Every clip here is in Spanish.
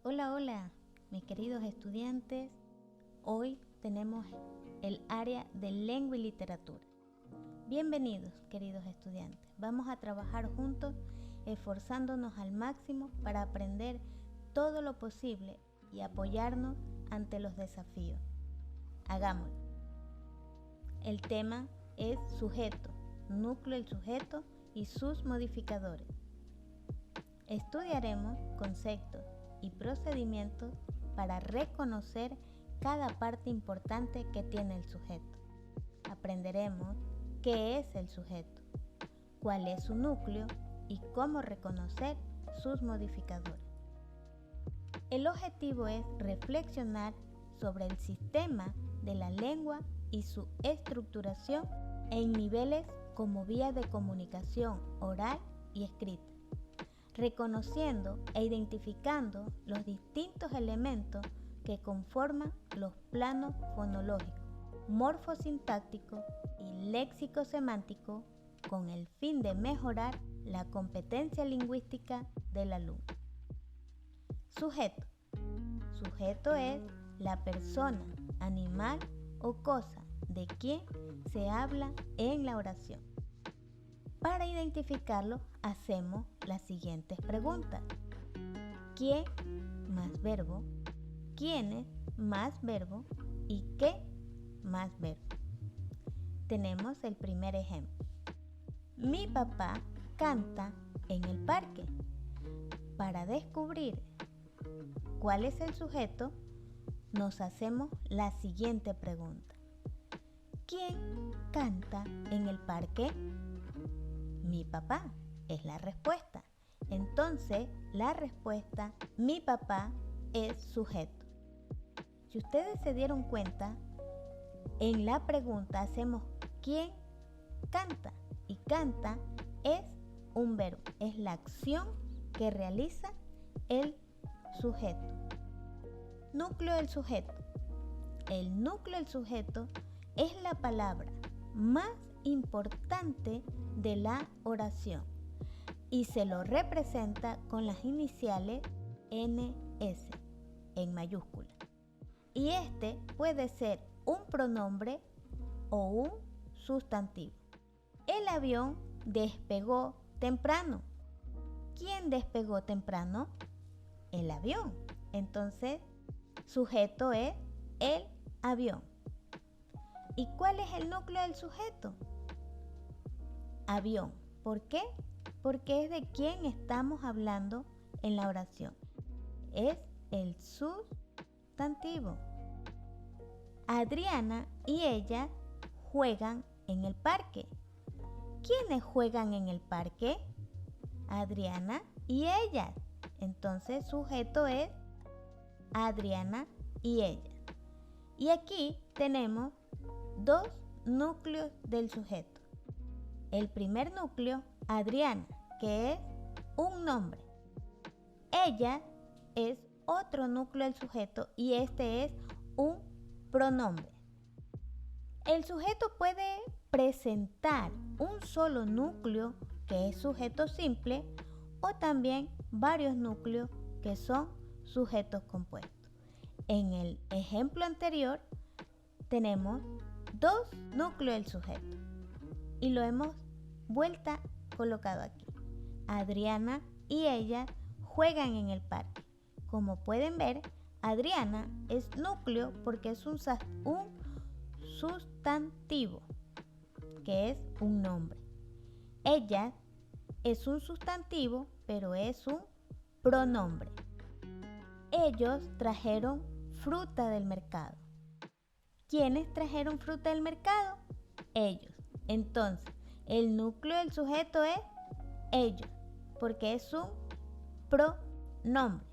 Hola, hola, mis queridos estudiantes. Hoy tenemos el área de lengua y literatura. Bienvenidos, queridos estudiantes. Vamos a trabajar juntos, esforzándonos al máximo para aprender todo lo posible y apoyarnos ante los desafíos. Hagámoslo. El tema es sujeto, núcleo del sujeto y sus modificadores. Estudiaremos conceptos y procedimientos para reconocer cada parte importante que tiene el sujeto. Aprenderemos qué es el sujeto, cuál es su núcleo y cómo reconocer sus modificadores. El objetivo es reflexionar sobre el sistema de la lengua y su estructuración en niveles como vía de comunicación oral y escrita, reconociendo e identificando los distintos elementos que conforman los planos fonológicos, morfosintácticos y léxico-semánticos con el fin de mejorar la competencia lingüística del alumno. Sujeto. Sujeto es la persona, animal o cosa de quien se habla en la oración. Para identificarlo, hacemos las siguientes preguntas. ¿Quién más verbo? ¿Quiénes más verbo? ¿Y qué más verbo? Tenemos el primer ejemplo. Mi papá canta en el parque. Para descubrir cuál es el sujeto, nos hacemos la siguiente pregunta. ¿Quién canta en el parque? Mi papá es la respuesta. Entonces, la respuesta, mi papá, es sujeto. Si ustedes se dieron cuenta, en la pregunta hacemos ¿quién canta? Y canta es un verbo, es la acción que realiza el sujeto. Núcleo del sujeto. El núcleo del sujeto es la palabra más importante de la oración y se lo representa con las iniciales NS en mayúscula. Y este puede ser un pronombre o un sustantivo. El avión despegó temprano. ¿Quién despegó temprano? El avión. Entonces, sujeto es el avión. ¿Y cuál es el núcleo del sujeto? Avión. ¿Por qué? Porque es de quién estamos hablando en la oración. Es el sustantivo. Adriana y ella juegan en el parque. ¿Quiénes juegan en el parque? Adriana y ella. Entonces, sujeto es Adriana y ella. Y aquí tenemos dos núcleos del sujeto. El primer núcleo, Adriana, que es un nombre. Ella es otro núcleo del sujeto y este es un pronombre. El sujeto puede presentar un solo núcleo, que es sujeto simple, o también varios núcleos que son sujetos compuestos. En el ejemplo anterior tenemos dos núcleos del sujeto y lo hemos colocado aquí. Adriana y ella juegan en el parque. Como pueden ver, Adriana es núcleo porque es un sustantivo, que es un nombre. Ella es un sustantivo, pero es un pronombre. Ellos trajeron fruta del mercado. ¿Quiénes trajeron fruta del mercado? Ellos. Entonces, el núcleo del sujeto es ellos, porque es un pronombre.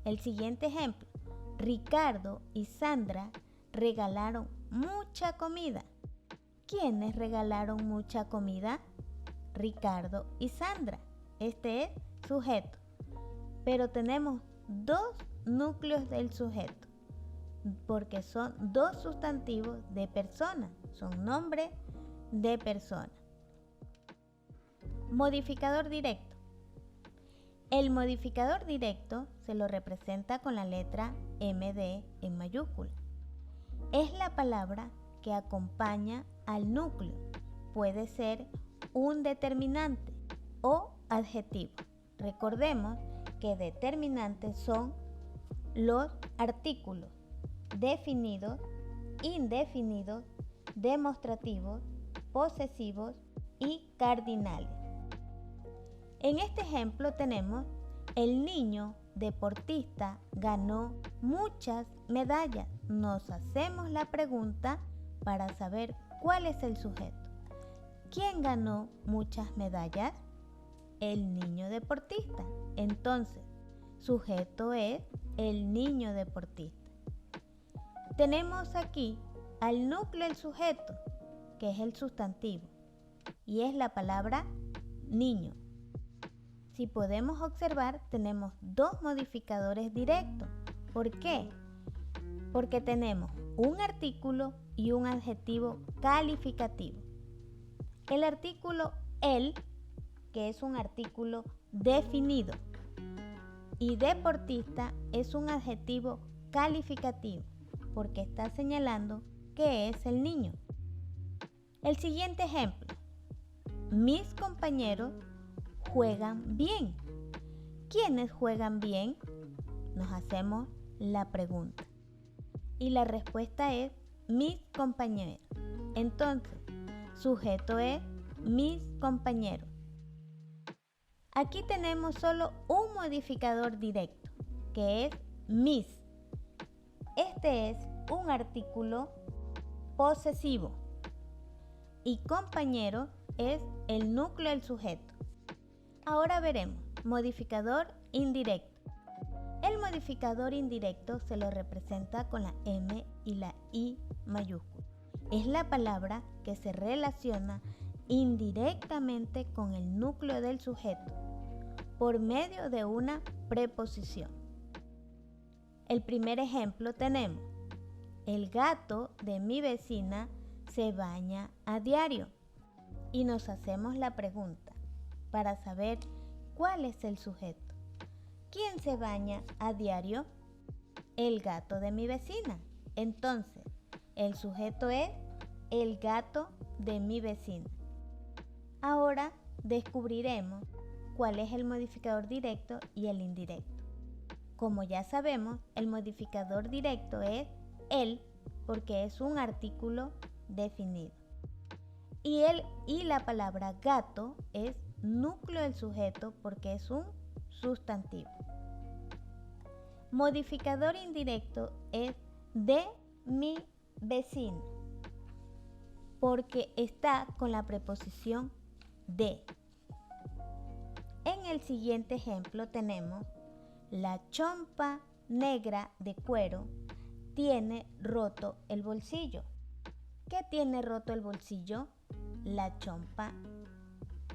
El siguiente ejemplo. Ricardo y Sandra regalaron mucha comida. ¿Quiénes regalaron mucha comida? Ricardo y Sandra. Este es sujeto. Pero tenemos dos núcleos del sujeto, porque son dos sustantivos de persona, son nombres de persona. Modificador directo. El modificador directo se lo representa con la letra MD en mayúscula. Es la palabra que acompaña al núcleo. Puede ser un determinante o adjetivo. Recordemos que determinantes son los artículos definidos, indefinidos, demostrativos, posesivos y cardinales. En este ejemplo tenemos: el niño deportista ganó muchas medallas. Nos hacemos la pregunta para saber cuál es el sujeto. ¿Quién ganó muchas medallas? El niño deportista. Entonces, sujeto es el niño deportista. Tenemos aquí al núcleo del sujeto, que es el sustantivo, y es la palabra niño. Si podemos observar, tenemos dos modificadores directos. ¿Por qué? Porque tenemos un artículo y un adjetivo calificativo. El artículo el, que es un artículo definido, y deportista es un adjetivo calificativo, porque está señalando que es el niño. El siguiente ejemplo: mis compañeros juegan bien. ¿Quiénes juegan bien? Nos hacemos la pregunta. Y la respuesta es mis compañeros. Entonces, sujeto es mis compañeros. Aquí tenemos solo un modificador directo, que es mis. Este es un artículo posesivo y compañero es el núcleo del sujeto. Ahora veremos modificador indirecto. El modificador indirecto se lo representa con la M y la I mayúscula. Es la palabra que se relaciona indirectamente con el núcleo del sujeto por medio de una preposición. El primer ejemplo tenemos: el gato de mi vecina se baña a diario. Y nos hacemos la pregunta para saber cuál es el sujeto. ¿Quién se baña a diario? El gato de mi vecina. Entonces, el sujeto es el gato de mi vecina. Ahora descubriremos cuál es el modificador directo y el indirecto. Como ya sabemos, el modificador directo es el, porque es un artículo definido. Y la palabra gato es núcleo del sujeto porque es un sustantivo. Modificador indirecto es de mi vecino porque está con la preposición de. En el siguiente ejemplo tenemos: la chompa negra de cuero tiene roto el bolsillo. ¿Qué tiene roto el bolsillo? La chompa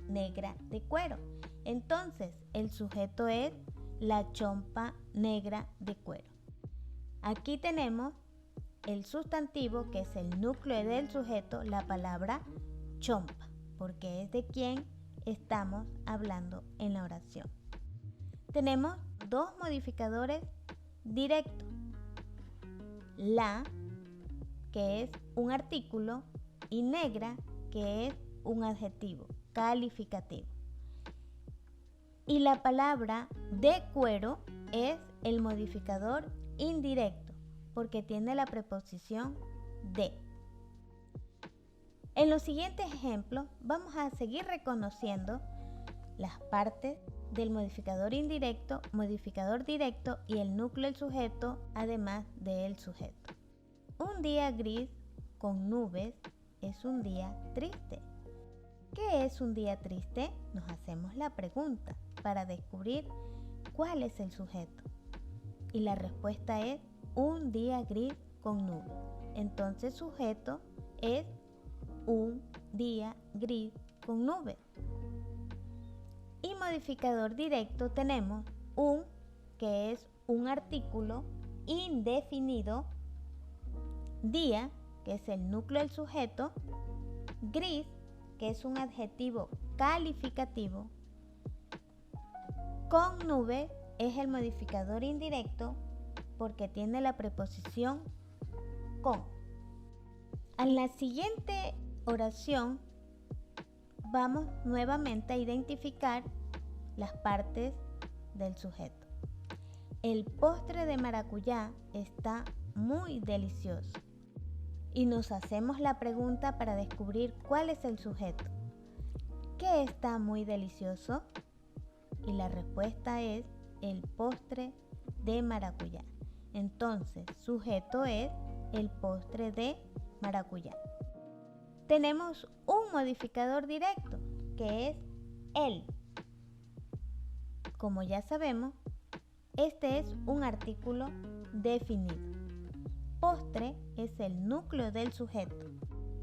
negra de cuero. Entonces, el sujeto es la chompa negra de cuero. Aquí tenemos el sustantivo, que es el núcleo del sujeto, la palabra chompa, porque es de quien estamos hablando en la oración. Tenemos dos modificadores directos: la, que es un artículo, y negra, que es un adjetivo calificativo. Y la palabra de cuero es el modificador indirecto porque tiene la preposición de. En los siguientes ejemplos vamos a seguir reconociendo las partes del modificador indirecto, modificador directo y el núcleo del sujeto, además del sujeto. Un día gris con nubes es un día triste. ¿Qué es un día triste? Nos hacemos la pregunta para descubrir cuál es el sujeto. Y la respuesta es un día gris con nubes. Entonces, sujeto es un día gris con nubes. Y modificador directo tenemos un, que es un artículo indefinido, día, que es el núcleo del sujeto, gris, que es un adjetivo calificativo, Con nube es el modificador indirecto porque tiene la preposición con. En la siguiente oración vamos nuevamente a identificar las partes del sujeto. El postre de maracuyá está muy delicioso. Y nos hacemos la pregunta para descubrir cuál es el sujeto. ¿Qué está muy delicioso? Y la respuesta es el postre de maracuyá. Entonces, sujeto es el postre de maracuyá. Tenemos un modificador directo, que es el. Como ya sabemos, este es un artículo definido. Postre es el núcleo del sujeto.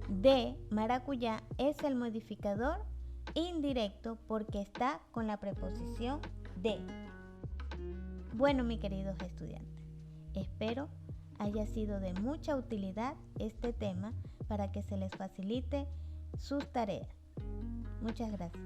De maracuyá es el modificador indirecto porque está con la preposición de. Bueno, mis queridos estudiantes, espero haya sido de mucha utilidad este tema para que se les facilite sus tareas. Muchas gracias.